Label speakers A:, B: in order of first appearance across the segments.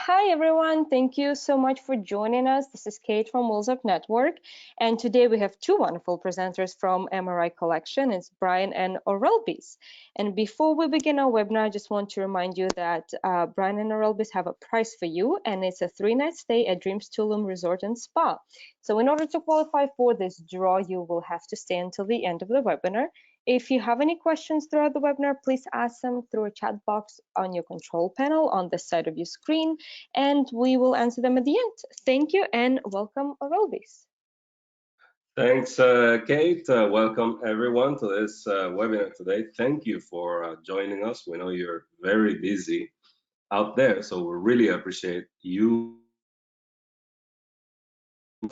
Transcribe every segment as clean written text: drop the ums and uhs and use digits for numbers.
A: Hi everyone, thank you so much for joining us. This is Kate from Wheels Up Network, and today we have two wonderful presenters from AMR Collection. It's Brian and Orelbis. And before we begin our webinar, I just want to remind you that Brian and Orelbis have a prize for you, and it's a 3-night stay at Dreams Tulum Resort and Spa. So in order to qualify for this draw, you will have to stay until the end of the webinar. If you have any questions throughout the webinar, please ask them through a chat box on your control panel on the side of your screen, and we will answer them at the end. Thank you and welcome, Orelbis.
B: Thanks, Kate. Welcome everyone to this webinar today. Thank you for joining us. We know you're very busy out there, so we really appreciate you.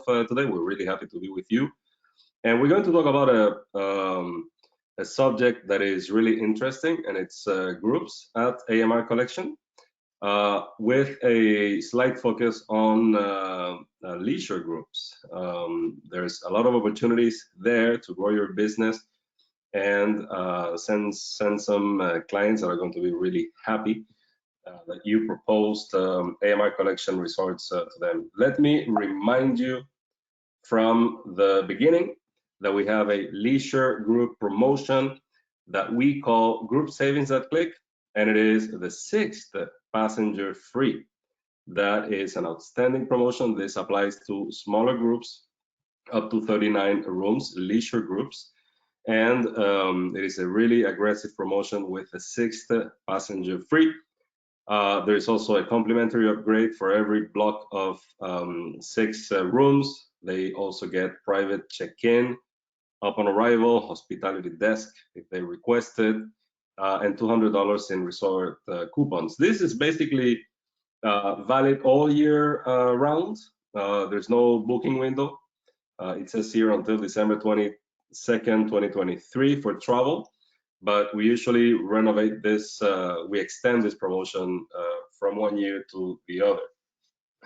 B: Today, we're really happy to be with you. And we're going to talk about a subject that is really interesting, and it's groups at AMR Collection. With a slight focus on leisure groups. There's a lot of opportunities there to grow your business and send some clients that are going to be really happy that you proposed AMR Collection resorts to them. Let me remind you from the beginning that we have a leisure group promotion that we call Group Savings at Click, and it is the 6th passenger free. That is an outstanding promotion. This applies to smaller groups up to 39 rooms, leisure groups, and it is a really aggressive promotion with the 6th passenger free. There is also a complimentary upgrade for every block of 6 rooms. They also get private check-in upon arrival, hospitality desk if they requested, and $200 in resort coupons. This is basically valid all year round. There's no booking window. It says here until December 22nd, 2023 for travel, but we usually renovate this, we extend this promotion from 1 year to the other.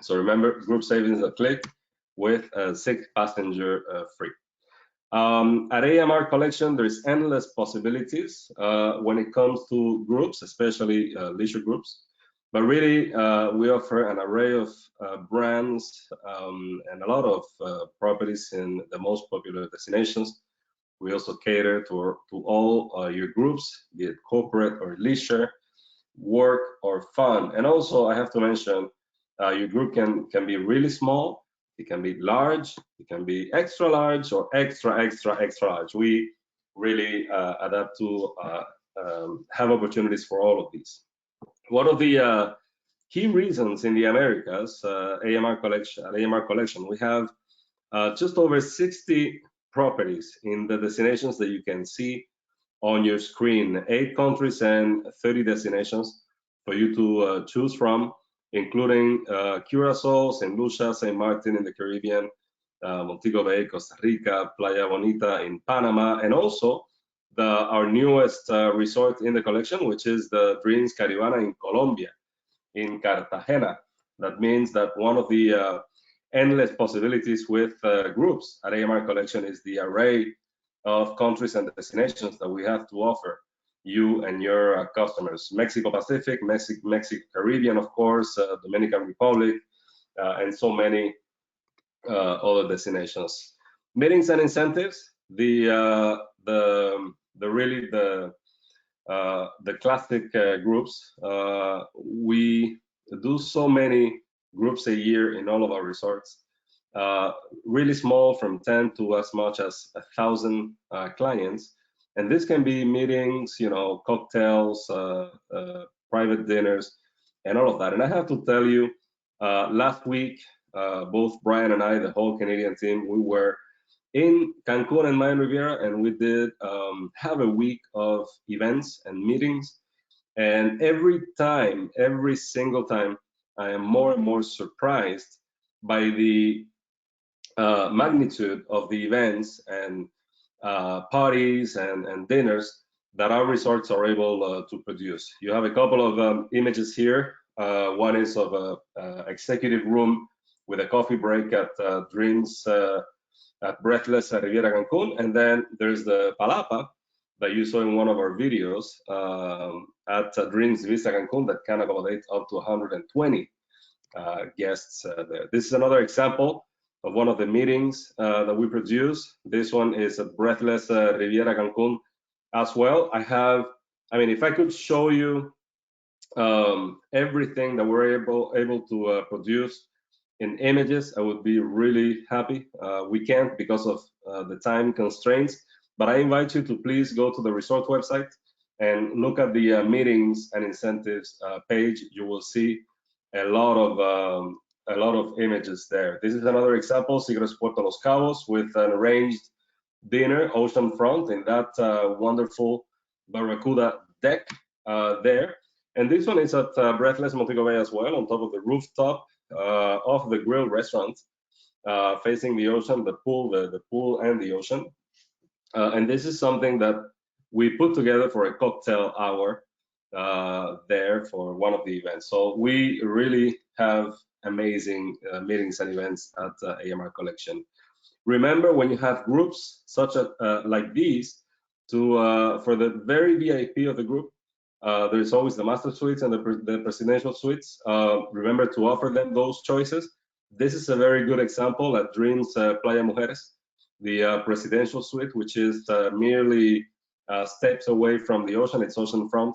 B: So remember, group savings at click with a 6th passenger free. At AMR Collection, there's endless possibilities when it comes to groups, especially leisure groups. But really, we offer an array of brands and a lot of properties in the most popular destinations. We also cater to all your groups, be it corporate or leisure, work or fun. And also, I have to mention, your group can be really small. It can be large, it can be extra large, or extra large. We really adapt to have opportunities for all of these. One of the key reasons in the Americas, AMR Collection, we have just over 60 properties in the destinations that you can see on your screen, 8 countries and 30 destinations for you to choose from, including Curacao, St. Lucia, St. Martin in the Caribbean, Montego Bay, Costa Rica, Playa Bonita in Panama, and also our newest resort in the collection, which is the Dreams Caribana in Colombia, in Cartagena. That means that one of the endless possibilities with groups at AMR Collection is the array of countries and destinations that we have to offer you and your customers. Mexico Pacific, Mexico Caribbean, of course, Dominican Republic, and so many other destinations. Meetings and incentives, the classic groups. We do so many groups a year in all of our resorts. Really small, from 10 to as much as 1,000 clients. And this can be meetings, cocktails, private dinners, and all of that. And I have to tell you, last week, both Brian and I, the whole Canadian team, we were in Cancun and Mayan Riviera, and we did have a week of events and meetings. And every single time, I am more and more surprised by the magnitude of the events and parties and dinners that our resorts are able to produce. You have a couple of images here. One is of an executive room with a coffee break at Dreams at Breathless at Riviera Cancun, and then there's the Palapa that you saw in one of our videos at Dreams Vista Cancun that can accommodate up to 120 guests there. This is another example of one of the meetings that we produce. This one is at Breathless Riviera Cancun as well. I mean, if I could show you everything that we're able to produce in images, I would be really happy. We can't because of the time constraints, but I invite you to please go to the resort website and look at the meetings and incentives page. You will see a lot of images there. This is another example, Sigros Puerto Los Cabos, with an arranged dinner oceanfront in that wonderful Barracuda deck there. And this one is at Breathless Montego Bay as well, on top of the rooftop of the grill restaurant, facing the ocean, the pool and the ocean. And this is something that we put together for a cocktail hour there for one of the events. So we really have amazing meetings and events at AMR Collection. Remember, when you have groups such as like these, for the very VIP of the group, there's always the master suites and the presidential suites. Remember to offer them those choices. This is a very good example at Dreams Playa Mujeres, the presidential suite, which is merely steps away from the ocean. It's oceanfront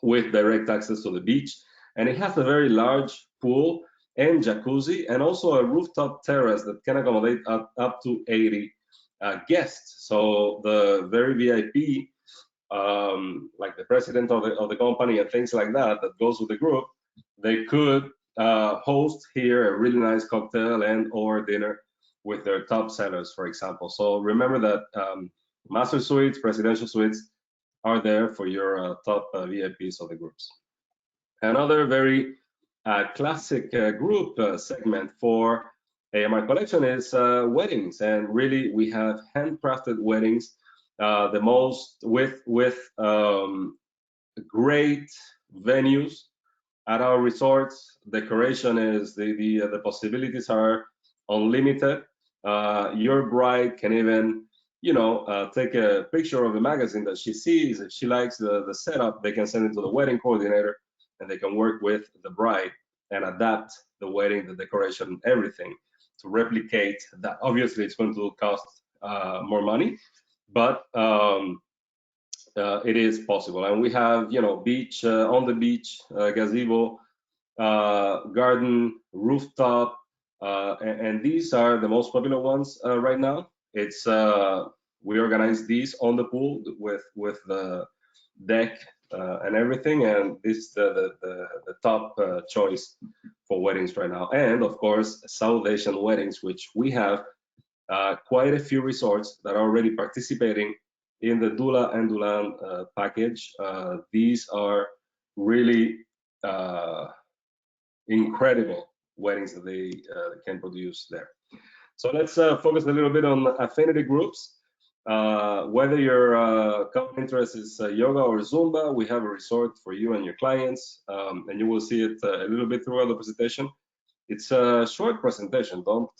B: with direct access to the beach. And it has a very large pool and jacuzzi, and also a rooftop terrace that can accommodate up to 80 guests. So the very VIP, like the president of the company and things like that, that goes with the group, they could host here a really nice cocktail and or dinner with their top sellers, for example. So remember that master suites, presidential suites are there for your top VIPs of the groups. Another very classic group segment for AMR Collection is weddings, and really we have handcrafted weddings, the most with great venues at our resorts. Decoration is the possibilities are unlimited. Your bride can even take a picture of a magazine that she sees. If she likes the setup, they can send it to the wedding coordinator, and they can work with the bride and adapt the wedding, the decoration, everything to replicate that. Obviously, it's going to cost more money, but it is possible. And we have, beach, on the beach, gazebo, garden, rooftop, and these are the most popular ones right now. It's we organize these on the pool with the deck and everything, and this is the top choice for weddings right now. And of course, South Asian weddings, which we have quite a few resorts that are already participating in the Dula and Dulan package. These are really incredible weddings that they can produce there. So let's focus a little bit on affinity groups. Whether your common interest is yoga or Zumba, we have a resort for you and your clients, and you will see it a little bit throughout the presentation. It's a short presentation. Don't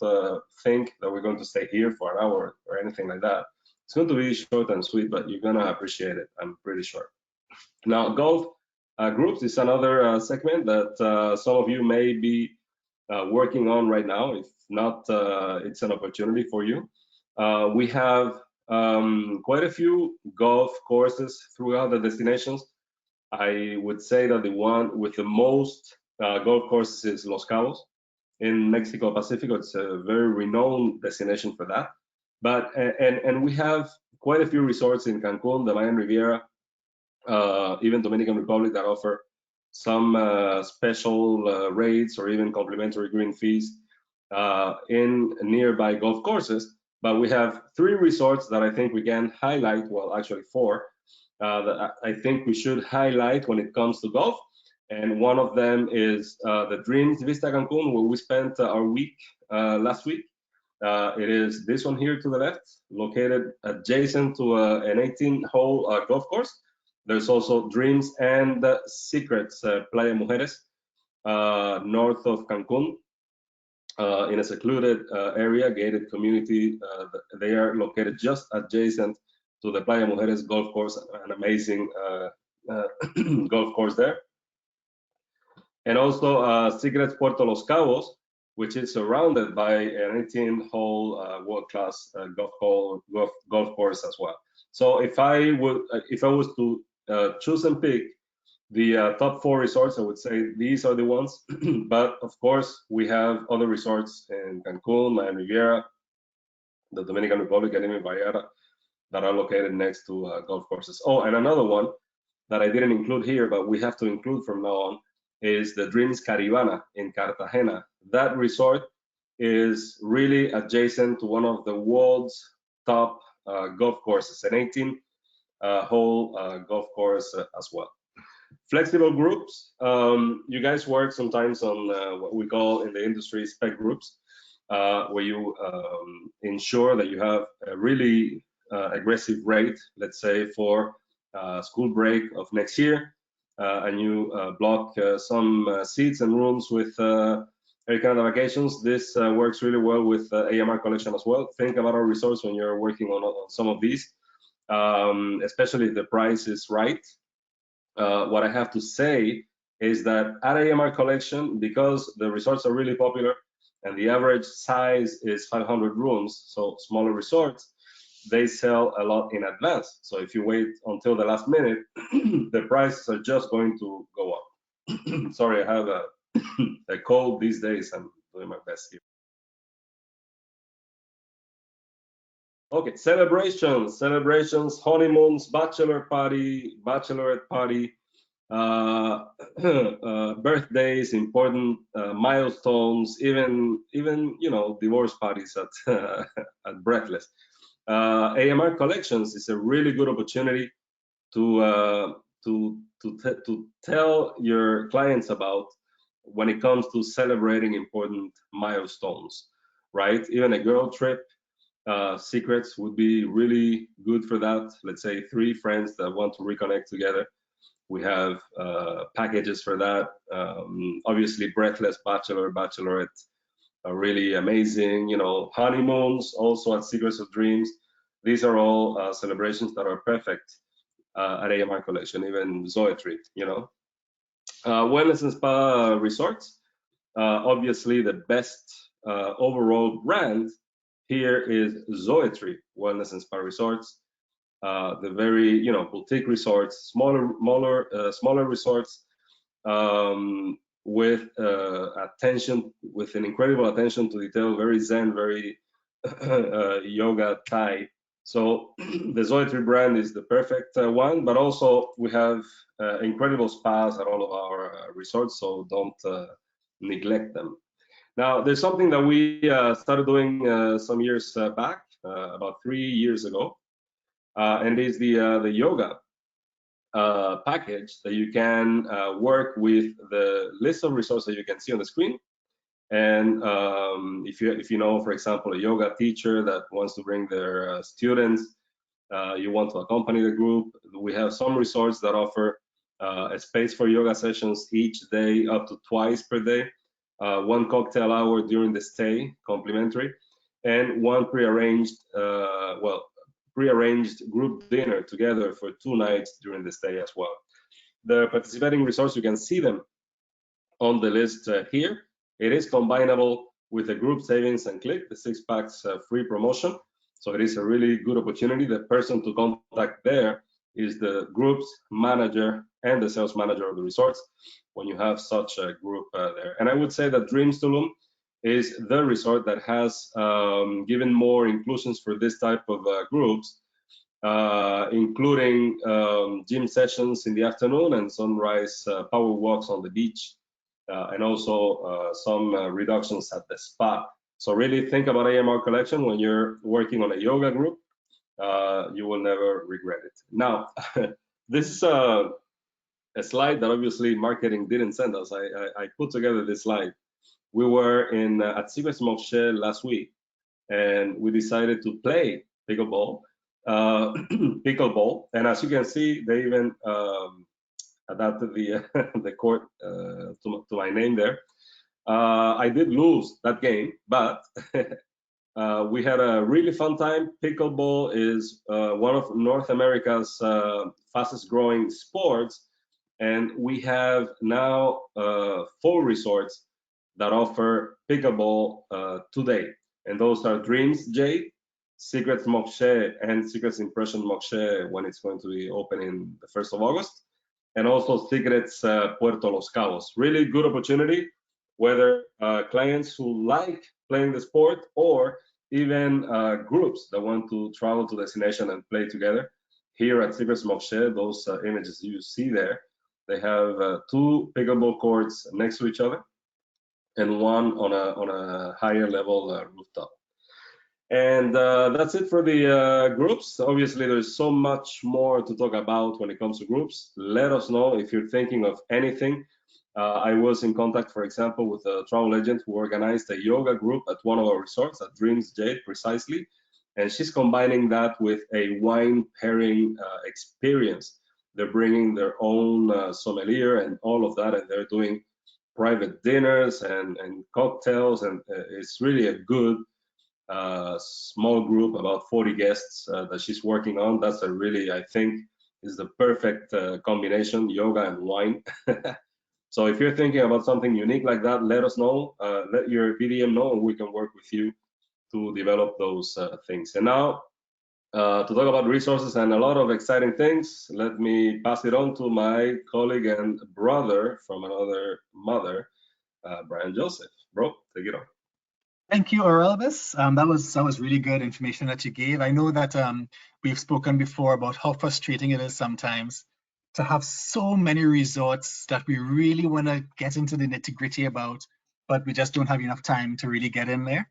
B: think that we're going to stay here for an hour or anything like that. It's going to be short and sweet, but you're going to appreciate it, I'm pretty sure. Now, golf groups is another segment that some of you may be working on right now. If not, it's an opportunity for you. We have quite a few golf courses throughout the destinations. I would say that the one with the most golf courses is Los Cabos in Mexico Pacifico. It's a very renowned destination for that. But and we have quite a few resorts in Cancun, the Mayan Riviera, even Dominican Republic, that offer some special rates or even complimentary green fees in nearby golf courses. But we have 3 resorts that I think we can highlight, well, actually 4, that I think we should highlight when it comes to golf. And one of them is the Dreams Vista Cancun, where we spent our week last week. It is this one here to the left, located adjacent to an 18-hole golf course. There's also Dreams and Secrets Playa Mujeres, north of Cancun, in a secluded area, gated community. They are located just adjacent to the Playa Mujeres golf course, an amazing golf course there. And also Secrets Puerto Los Cabos, which is surrounded by an 18-hole world-class golf course as well. So if I was to choose and pick the top 4 resorts, I would say these are the ones. But of course, we have other resorts in Cancun, Miami Riviera, the Dominican Republic, and even Vallarta that are located next to golf courses. Oh, and another one that I didn't include here, but we have to include from now on, is the Dreams Caribana in Cartagena. That resort is really adjacent to one of the world's top golf courses, an 18-hole golf course as well. Flexible groups. You guys work sometimes on what we call in the industry spec groups, where you ensure that you have a really aggressive rate, let's say for school break of next year, and you block some seats and rooms with Air Canada Vacations. This works really well with AMR Collection as well. Think about our resorts when you're working on some of these, especially if the price is right. What I have to say is that at AMR Collection, because the resorts are really popular and the average size is 500 rooms, so smaller resorts, they sell a lot in advance. So if you wait until the last minute, the prices are just going to go up. Sorry, I have a cold these days. I'm doing my best here. Okay, celebrations, honeymoons, bachelor party, bachelorette party, birthdays, important milestones, even divorce parties at at Breathless. AMR Collections is a really good opportunity to to tell your clients about when it comes to celebrating important milestones, right? Even a girl trip. Secrets would be really good for that. Let's say 3 friends that want to reconnect together. We have packages for that. Obviously, Breathless, Bachelorette are really amazing. Honeymoons also at Secrets of Dreams. These are all celebrations that are perfect at AMR Collection, even Zoetry. Wellness and spa resorts. Obviously, the best overall brand here is Zoetry Wellness and Spa Resorts. The very boutique resorts, smaller resorts, with with an incredible attention to detail, very zen, very yoga Thai. So the Zoetry brand is the perfect one, but also we have incredible spas at all of our resorts, so don't neglect them. Now, there's something that we started doing some years back, about 3 years ago, and is the yoga package that you can work with the list of resources that you can see on the screen. And if you know, for example, a yoga teacher that wants to bring their students, you want to accompany the group, we have some resorts that offer a space for yoga sessions each day, up to twice per day, 1 cocktail hour during the stay, complimentary, and 1 prearranged group dinner together for 2 nights during the stay as well. The participating resorts, you can see them on the list here. It is combinable with the group savings and click, the 6 packs free promotion. So it is a really good opportunity. The person to contact there is the group's manager and the sales manager of the resorts when you have such a group there. And I would say that Dreams Tulum is the resort that has given more inclusions for this type of groups, including gym sessions in the afternoon and sunrise power walks on the beach, and also some reductions at the spa. So really think about AMR Collection when you're working on a yoga group. You will never regret it. Now, this is a slide that obviously marketing didn't send us. I put together this slide. We were at Secrets Montchel last week, and we decided to play pickleball. Pickleball, and as you can see, they even adapted the the court to my name there. I did lose that game, but we had a really fun time. Pickleball is one of North America's fastest growing sports, And we have now 4 resorts that offer pickleball today. And those are Dreams Jade, Secrets Mokshe, and Secrets Impression Mokshe when it's going to be open in the 1st of August. And also Secrets Puerto Los Cabos. Really good opportunity, whether clients who like playing the sport or even groups that want to travel to destination and play together. Here at Secrets Mokshe, those images you see there, they have 2 pickleball courts next to each other and one on a higher level rooftop. And that's it for the groups. Obviously, there's so much more to talk about when it comes to groups. Let us know if you're thinking of anything. I was in contact, for example, with a travel agent who organized a yoga group at one of our resorts at Dreams Jade, precisely. And she's combining that with a wine pairing experience. They're bringing their own sommelier and all of that, and they're doing private dinners and cocktails, and it's really a good small group, about 40 guests that she's working on. That's a really, I think, is the perfect combination, yoga and wine. So if you're thinking about something unique like that, let us know. Let your BDM know, and we can work with you to develop those things. And now, to talk about resources and a lot of exciting things, let me pass it on to my colleague and brother from another mother, Brian Joseph. Bro, take it on.
C: Thank you, Orelvis. That was really good information that you gave. I know that we've spoken before about how frustrating it is sometimes to have so many resorts that we really want to get into the nitty-gritty about, but we just don't have enough time to really get in there.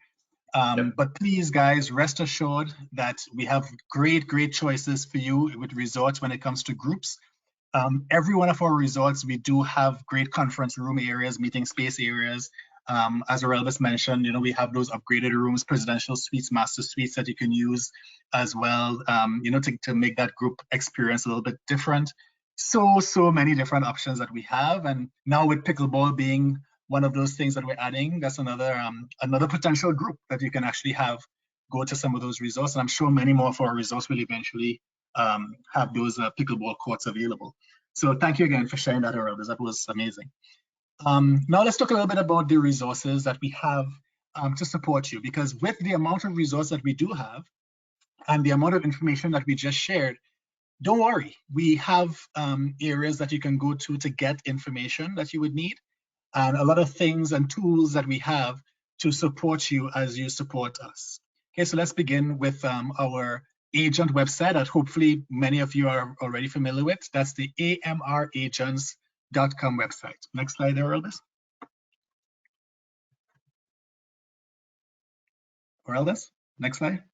B: Yep.
C: But please, guys, rest assured that we have great choices for you with resorts when it comes to groups. Every one of our resorts, we do have great conference room areas, meeting space areas. As Orelvis mentioned, we have those upgraded rooms, presidential suites, master suites that you can use as well, to make that group experience a little bit different. So many different options that we have. And now with pickleball being one of those things that we're adding, that's another potential group that you can actually have go to some of those resorts. And I'm sure many more of our resorts will eventually have those pickleball courts available. So thank you again for sharing that, Orelvis. That was amazing. Now let's talk a little bit about the resources that we have to support you, because with the amount of resources that we do have and the amount of information that we just shared, don't worry, we have areas that you can go to get information that you would need, and a lot of things and tools that we have to support you as you support us. Okay, so let's begin with our agent website that hopefully many of you are already familiar with. That's the AMRagents.com website. Next slide there, Orelvis. Orelvis, next slide.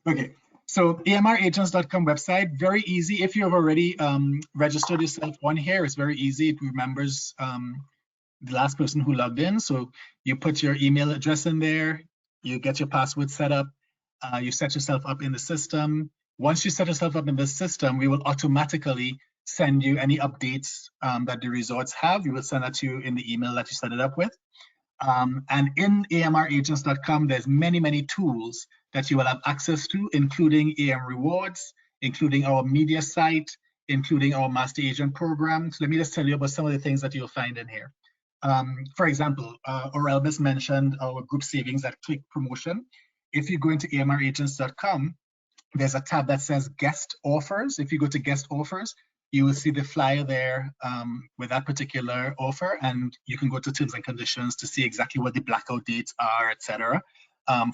C: Okay, so AMRagents.com website, very easy. If you have already registered yourself on here, it's very easy. It remembers the last person who logged in. So you put your email address in there, you get your password set up, you set yourself up in the system. Once you set yourself up in the system, we will automatically send you any updates that the resorts have. We will send that to you in the email that you set it up with. And in AMRagents.com, there's many tools that you will have access to, including AM Rewards, including our media site, including our Master Agent program. So let me just tell you about some of the things that you'll find in here. For example, Orelvis mentioned our group savings at Click Promotion. If you go into AMRagents.com, there's a tab that says Guest Offers. If you go to Guest Offers, you will see the flyer there with that particular offer, and you can go to terms and conditions to see exactly what the blackout dates are, etc.,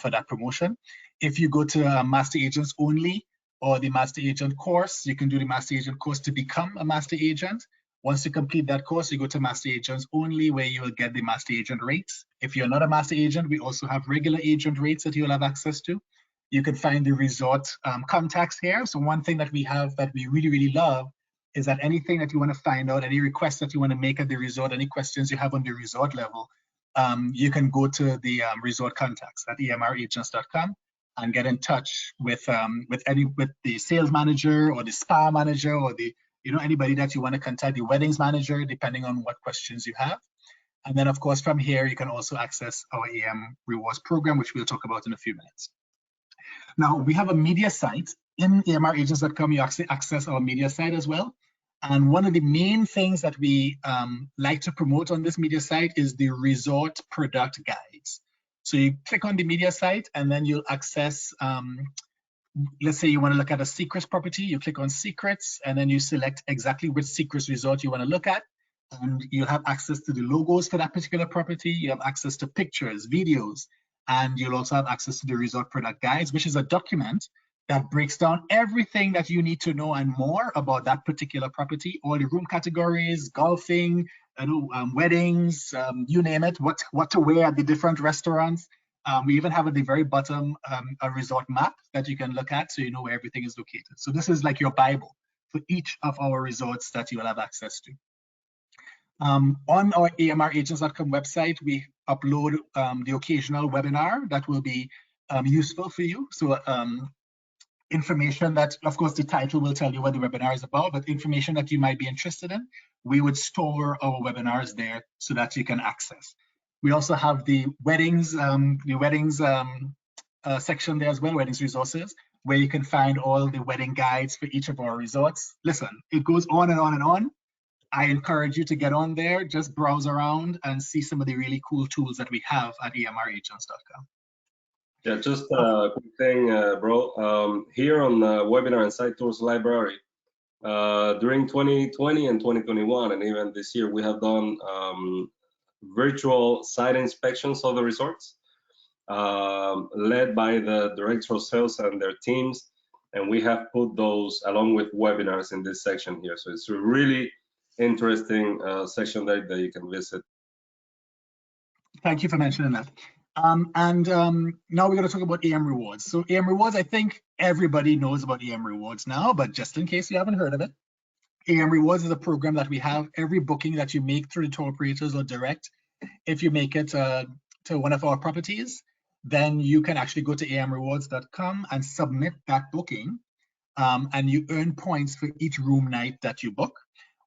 C: for that promotion. If you go to Master Agents Only or the Master Agent course, you can do the Master Agent course to become a Master Agent. Once you complete that course, you go to Master Agents Only, where you will get the Master Agent rates. If you're not a Master Agent, we also have regular agent rates that you'll have access to. You can find the resort contacts here. So one thing that we have that we really love is that anything that you want to find out, any requests that you want to make at the resort, any questions you have on the resort level, you can go to the resort contacts at AMRagents.com and get in touch with the sales manager or the spa manager or the anybody that you want to contact, the weddings manager, depending on what questions you have. And then of course from here you can also access our AM Rewards program, which we'll talk about in a few minutes. Now we have a media site In amragents.com, you actually access our media site as well. And one of the main things that we like to promote on this media site is the resort product guides. So you click on the media site and then you'll access, let's say you want to look at a secrets property, you click on secrets and then you select exactly which secrets resort you want to look at. And you'll have access to the logos for that particular property. You have access to pictures, videos, and you'll also have access to the resort product guides, which is a document that breaks down everything that you need to know and more about that particular property, all the room categories, golfing, weddings, you name it, what to wear at the different restaurants. We even have at the very bottom a resort map that you can look at so you know where everything is located. So this is like your Bible for each of our resorts that you will have access to. On our amragents.com website, we upload the occasional webinar that will be useful for you. So information that, of course, the title will tell you what the webinar is about, but information that you might be interested in, we would store our webinars there so that you can access. We also have the weddings section there as well, weddings resources, where you can find all the wedding guides for each of our resorts. Listen, it goes on and on and on. I encourage you to get on there, just browse around and see some of the really cool tools that we have at amragents.com.
B: Yeah, just a quick thing, bro. Here on the webinar and site tools library, during 2020 and 2021, and even this year, we have done virtual site inspections of the resorts, led by the director of sales and their teams. And we have put those along with webinars in this section here. So it's a really interesting section there that you can visit.
C: Thank you for mentioning that. Now we're going to talk about AM Rewards. So AM Rewards, I think everybody knows about AM Rewards now, but just in case you haven't heard of it, AM Rewards is a program that we have. Every booking that you make through the tour operators or direct, if you make it to one of our properties, then you can actually go to amrewards.com and submit that booking, and you earn points for each room night that you book.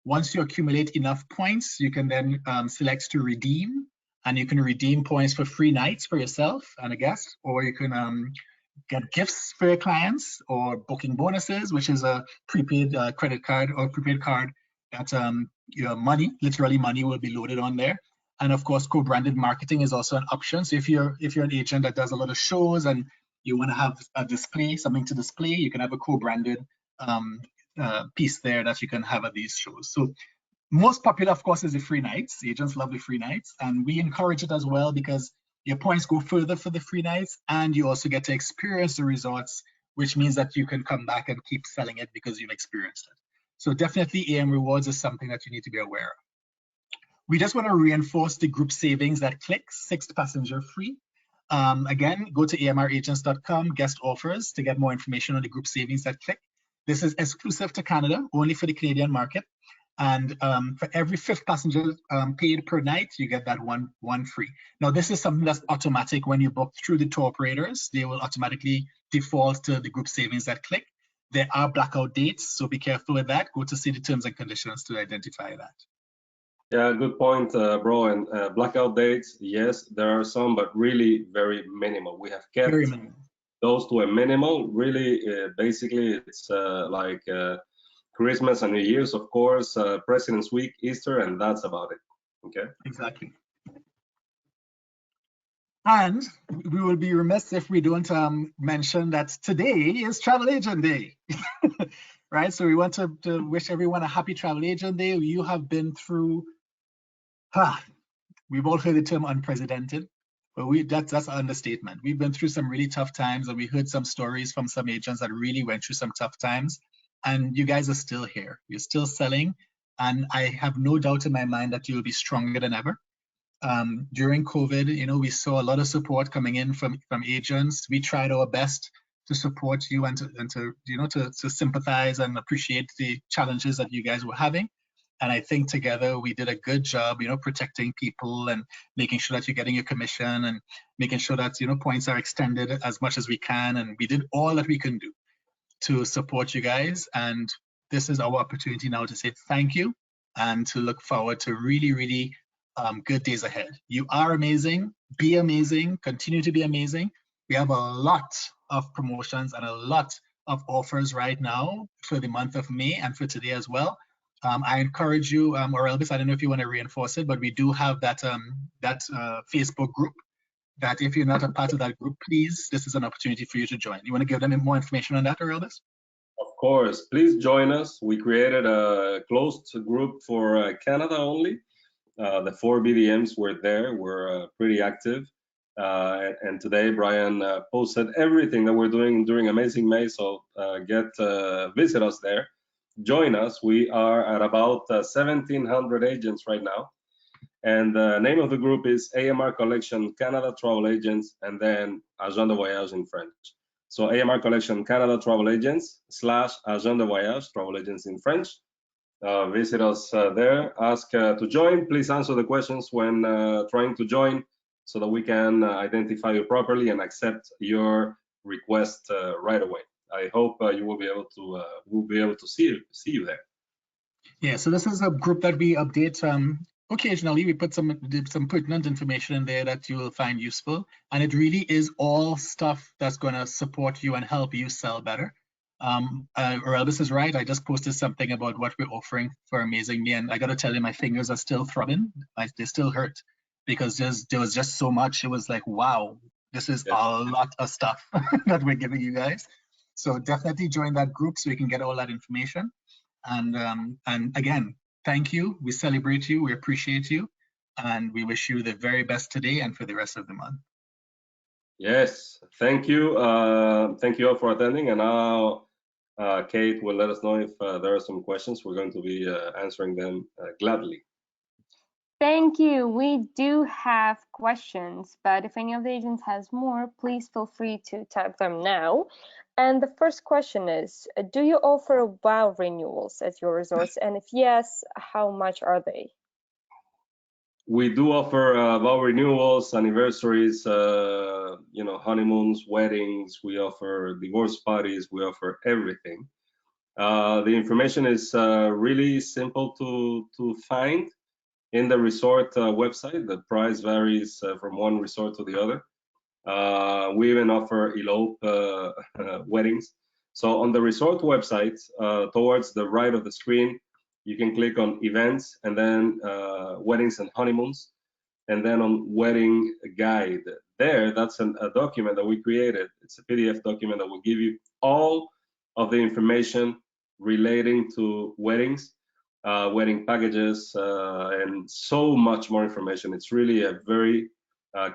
C: Once you accumulate enough points, you can then select to redeem, and you can redeem points for free nights for yourself and a guest, or you can get gifts for your clients, or booking bonuses, which is a prepaid credit card or prepaid card that your money, literally money, will be loaded on there. And of course, co-branded marketing is also an option. So if you're an agent that does a lot of shows and you want to have a display, something to display, you can have a co-branded piece there that you can have at these shows. So most popular, of course, is the free nights. The agents love the free nights, and we encourage it as well because your points go further for the free nights, and you also get to experience the resorts, which means that you can come back and keep selling it because you've experienced it. So definitely AM Rewards is something that you need to be aware of. We just want to reinforce the group savings that Click, 6th passenger free. Again, go to amragents.com, guest offers, to get more information on the group savings that Click. This is exclusive to Canada, only for the Canadian market. And for every 5th passenger paid per night, you get that one free. Now, this is something that's automatic when you book through the tour operators. They will automatically default to the group savings that Click. There are blackout dates, so be careful with that. Go to see the terms and conditions to identify that.
B: Yeah, good point, bro. And blackout dates, yes, there are some, but really very minimal. We have kept those to a minimal. Really, basically, it's like Christmas and New Year's, of course, President's Week, Easter, and that's about it. Okay.
C: Exactly. And we will be remiss if we don't mention that today is Travel Agent Day, right? So we want to wish everyone a happy Travel Agent Day. You have been through, we've all heard the term unprecedented, but that's an understatement. We've been through some really tough times, and we heard some stories from some agents that really went through some tough times. And you guys are still here. You're still selling, and I have no doubt in my mind that you'll be stronger than ever. During COVID, we saw a lot of support coming in from agents. We tried our best to support you and to sympathize and appreciate the challenges that you guys were having. And I think together we did a good job, protecting people and making sure that you're getting your commission and making sure that, points are extended as much as we can. And we did all that we can do to support you guys. And this is our opportunity now to say thank you and to look forward to really, really good days ahead. You are amazing. Be amazing. Continue to be amazing. We have a lot of promotions and a lot of offers right now for the month of May and for today as well. I encourage you, or Elvis, I don't know if you want to reinforce it, but we do have that Facebook group that if you're not a part of that group, please, this is an opportunity for you to join. You want to give them more information on that, or Elvis?
B: Of course, please join us. We created a closed group for Canada only. The 4 BDMs were there, were pretty active. And today, Brian posted everything that we're doing during Amazing May. So visit us there. Join us. We are at about 1,700 agents right now. And the name of the group is AMR Collection Canada Travel Agents, and then Agent de Voyage in French. So AMR Collection Canada Travel Agents / Agent de Voyage Travel Agents in French. Visit us there. Ask to join. Please answer the questions when trying to join, so that we can identify you properly and accept your request right away. I hope you will be able to see you there.
C: Yeah, so this is a group that we update occasionally. We put some pertinent information in there that you will find useful, and it really is all stuff that's going to support you and help you sell better. Elvis is right. I just posted something about what we're offering for Amazing Me, and I got to tell you, my fingers are still throbbing. They still hurt because there was just so much. It was like, wow, this is a lot of stuff that we're giving you guys. So definitely join that group so we can get all that information. And again, thank you. We celebrate you. We appreciate you. And we wish you the very best today and for the rest of the month.
B: Yes, thank you. Thank you all for attending. And now Kate will let us know if there are some questions. We're going to be answering them gladly.
A: Thank you. We do have questions, but if any of the agents has more, please feel free to type them now. And the first question is, do you offer WOW renewals at your resorts? And if yes, how much are they?
B: We do offer WOW renewals, anniversaries, honeymoons, weddings. We offer divorce parties. We offer everything. The information is really simple to find in the resort website. The price varies from one resort to the other. We even offer elope weddings. So on the resort website, towards the right of the screen, you can click on events and then weddings and honeymoons, and then on wedding guide. There, that's a document that we created. It's a PDF document that will give you all of the information relating to weddings, wedding packages, and so much more information. It's really a very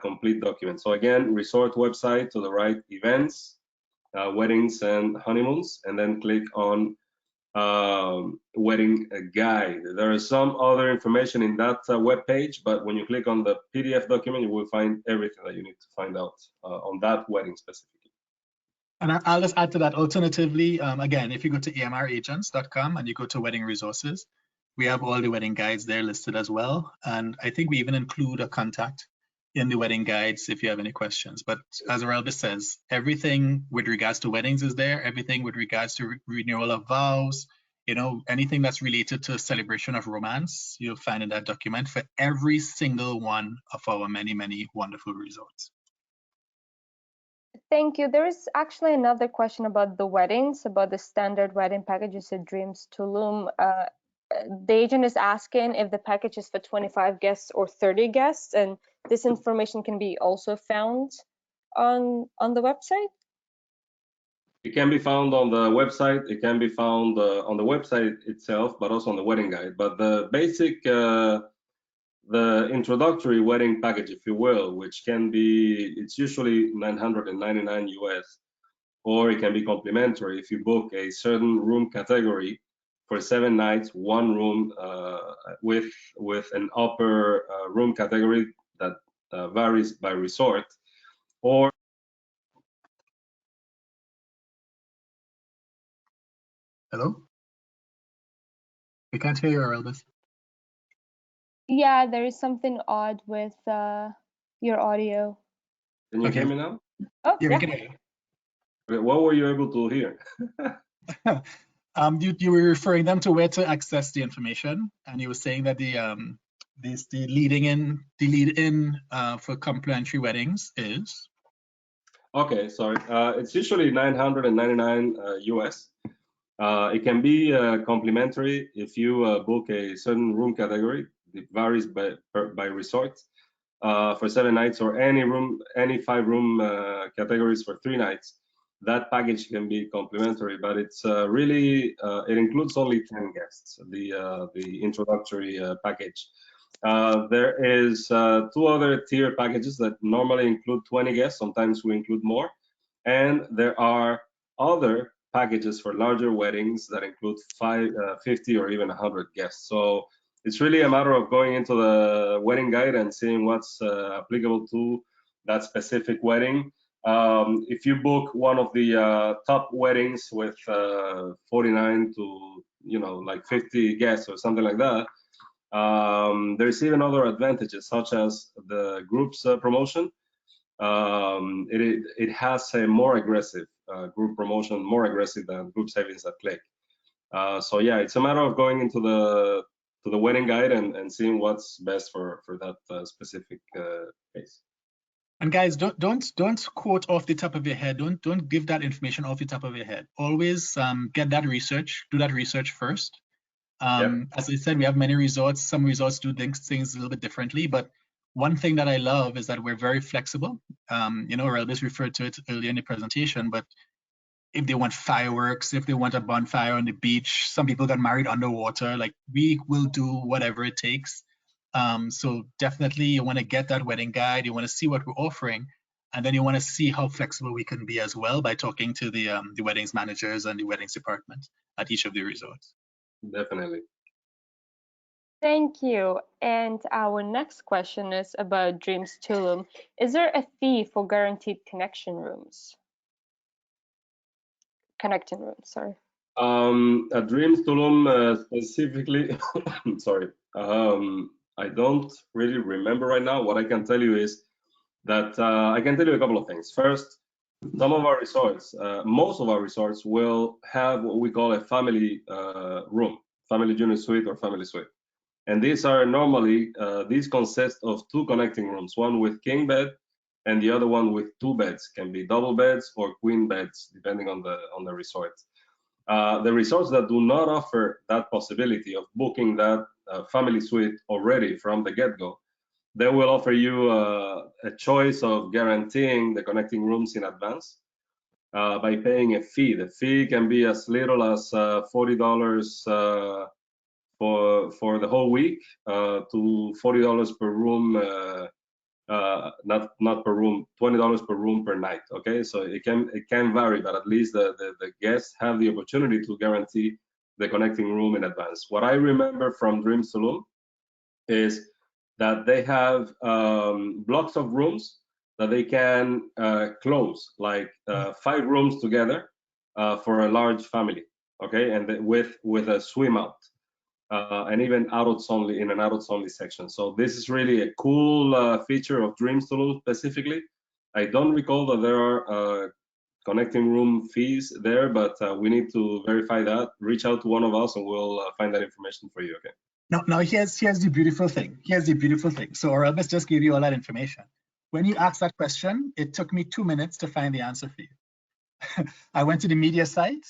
B: complete document. So again, resort website to the right, events, weddings and honeymoons, and then click on wedding guide. There is some other information in that web page, but when you click on the PDF document, you will find everything that you need to find out on that wedding specifically.
C: And I'll just add to that. Alternatively, again, if you go to amragents.com and you go to wedding resources, we have all the wedding guides there listed as well. And I think we even include a contact in the wedding guides if you have any questions. But as Elvis says, everything with regards to weddings is there, everything with regards to renewal of vows, anything that's related to celebration of romance, you'll find in that document for every single one of our many, many wonderful resorts.
A: Thank you. There is actually another question about the weddings, about the standard wedding packages at Dreams Tulum. The agent is asking if the package is for 25 guests or 30 guests, and this information can be also found on the website.
B: It can be found on the website. It can be found on the website itself, but also on the wedding guide. But the basic, the introductory wedding package, if you will, which can be, it's usually $999 US, or it can be complimentary if you book a certain room category for 7 nights, one room with an upper room category that varies by resort, or
C: Hello? We can't hear you, Elvis.
A: Yeah, there is something odd with your audio.
B: Can you hear me now?
A: Oh,
C: yeah, we can hear you.
B: What were you able to hear?
C: You were referring them to where to access the information, and you were saying that the lead in for complimentary weddings is.
B: Okay, sorry. It's usually 999 US. It can be complimentary if you book a certain room category. It varies by resort. For 7 nights, or any 5-room categories for 3 nights. That package can be complimentary, but it's really it includes only 10 guests. The introductory package. There is 2 other tier packages that normally include 20 guests. Sometimes we include more, and there are other packages for larger weddings that include 50 or even 100 guests. So it's really a matter of going into the wedding guide and seeing what's applicable to that specific wedding. If you book one of the top weddings with 49 to like 50 guests or something like that, there's even other advantages such as the groups promotion. It has a more aggressive group promotion, more aggressive than group savings at Click. So yeah, it's a matter of going into the wedding guide and seeing what's best for that specific case.
C: And guys, don't quote off the top of your head. Don't give that information off the top of your head. Always get that research. Do that research first.
B: Yep.
C: As I said, we have many resorts. Some resorts do things a little bit differently, but one thing that I love is that we're very flexible. Relvis referred to it earlier in the presentation, but if they want fireworks, if they want a bonfire on the beach, some people got married underwater, like we will do whatever it takes. So definitely you want to get that wedding guide, you want to see what we're offering, and then you want to see how flexible we can be as well by talking to the weddings managers and the weddings department at each of the resorts.
B: Definitely.
A: Thank you. And our next question is about Dreams Tulum. Is there a fee for guaranteed connecting rooms, sorry.
B: At Dreams Tulum specifically, sorry, I don't really remember right now. What I can tell you is that I can tell you a couple of things. First, some of our resorts, most of our resorts will have what we call a family room, family junior suite or family suite. And these are normally, these consist of 2 connecting rooms, one with king bed and the other one with 2 beds, can be double beds or queen beds, depending on the resort. The resorts that do not offer that possibility of booking that family suite already from the get-go, they will offer you a choice of guaranteeing the connecting rooms in advance by paying a fee. The fee can be as little as $40 for the whole week to $40 per room, not per room, $20 per room per night. Okay, so it can vary, but at least the guests have the opportunity to guarantee the connecting room in advance. What I remember from Dreams Tulum is that they have blocks of rooms that they can close, like 5 rooms together for a large family. Okay, and with a swim out. And even adults only in an adults only section. So this is really a cool feature of Dreams Tulum specifically. I don't recall that there are connecting room fees there, but we need to verify that. Reach out to one of us and we'll find that information for you. Okay.
C: Now here's the beautiful thing. Here's the beautiful thing. So Elvis just gave you all that information. When you asked that question, it took me 2 minutes to find the answer for you. I went to the media site,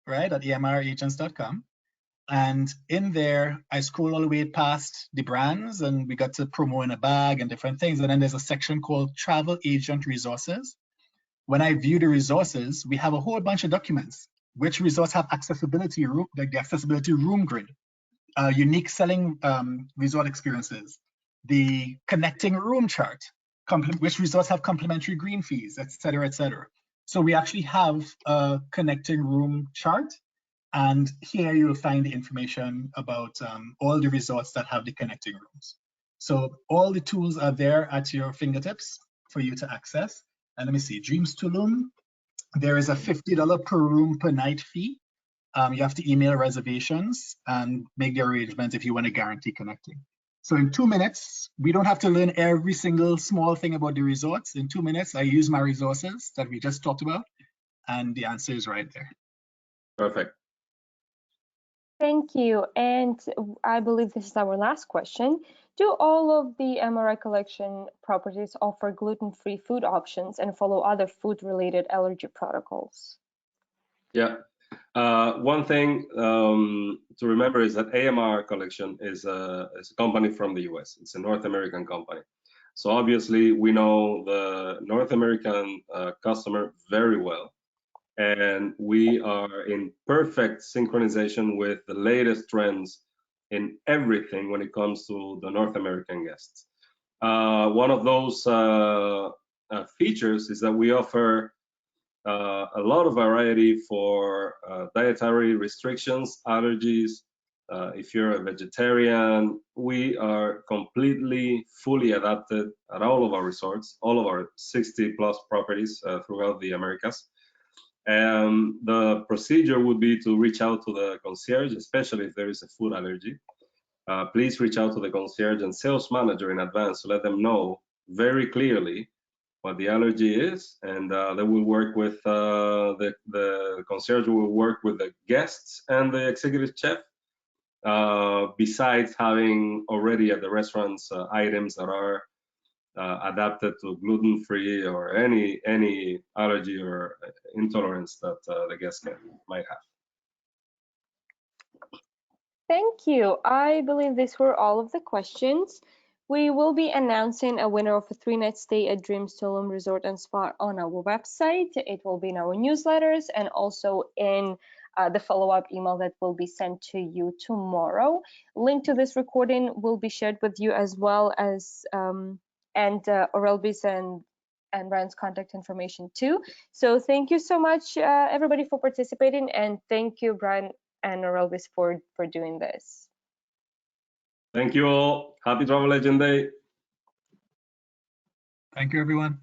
C: right, at amragents.com. And in there, I scrolled all the way past the brands and we got to promo in a bag and different things. And then there's a section called Travel Agent Resources. When I view the resources, we have a whole bunch of documents. Which resorts have accessibility room, like the accessibility room grid, unique selling resort experiences, the connecting room chart, which resorts have complimentary green fees, et cetera, et cetera. So we actually have a connecting room chart. And here you'll find the information about all the resorts that have the connecting rooms. So all the tools are there at your fingertips for you to access. And let me see, Dreams Tulum, there is a $50 per room per night fee. You have to email reservations and make the arrangements if you want to guarantee connecting. So in 2 minutes, we don't have to learn every single small thing about the resorts. In 2 minutes, I use my resources that we just talked about, and the answer is right there.
B: Perfect.
A: Thank you. And I believe this is our last question. Do all of the MRI collection properties offer gluten-free food options and follow other food-related allergy protocols?
B: Yeah. One thing to remember is that AMR Collection is a company from the US. It's a North American company. So obviously we know the North American customer very well, and we are in perfect synchronization with the latest trends in everything when it comes to the North American guests. One of those features is that we offer a lot of variety for dietary restrictions, allergies. If you're a vegetarian, we are completely fully adapted at all of our resorts, all of our 60 plus properties throughout the Americas. And the procedure would be to reach out to the concierge, especially if there is a food allergy. Please reach out to the concierge and sales manager in advance to let them know very clearly what the allergy is, and they will work with the concierge will work with the guests and the executive chef, besides having already at the restaurants items that are adapted to gluten-free or any allergy or intolerance that the guest might have.
A: Thank you. I believe these were all of the questions. We will be announcing a winner of a 3-night stay at Dreams Tulum Resort and Spa on our website. It will be in our newsletters and also in the follow-up email that will be sent to you tomorrow. Link to this recording will be shared with you, as well as Aurelby's and Brian's contact information too. So thank you so much, everybody, for participating, and thank you, Brian and Aurelby's, for doing this.
B: Thank you all. Happy Travel Legend Day.
C: Thank you, everyone.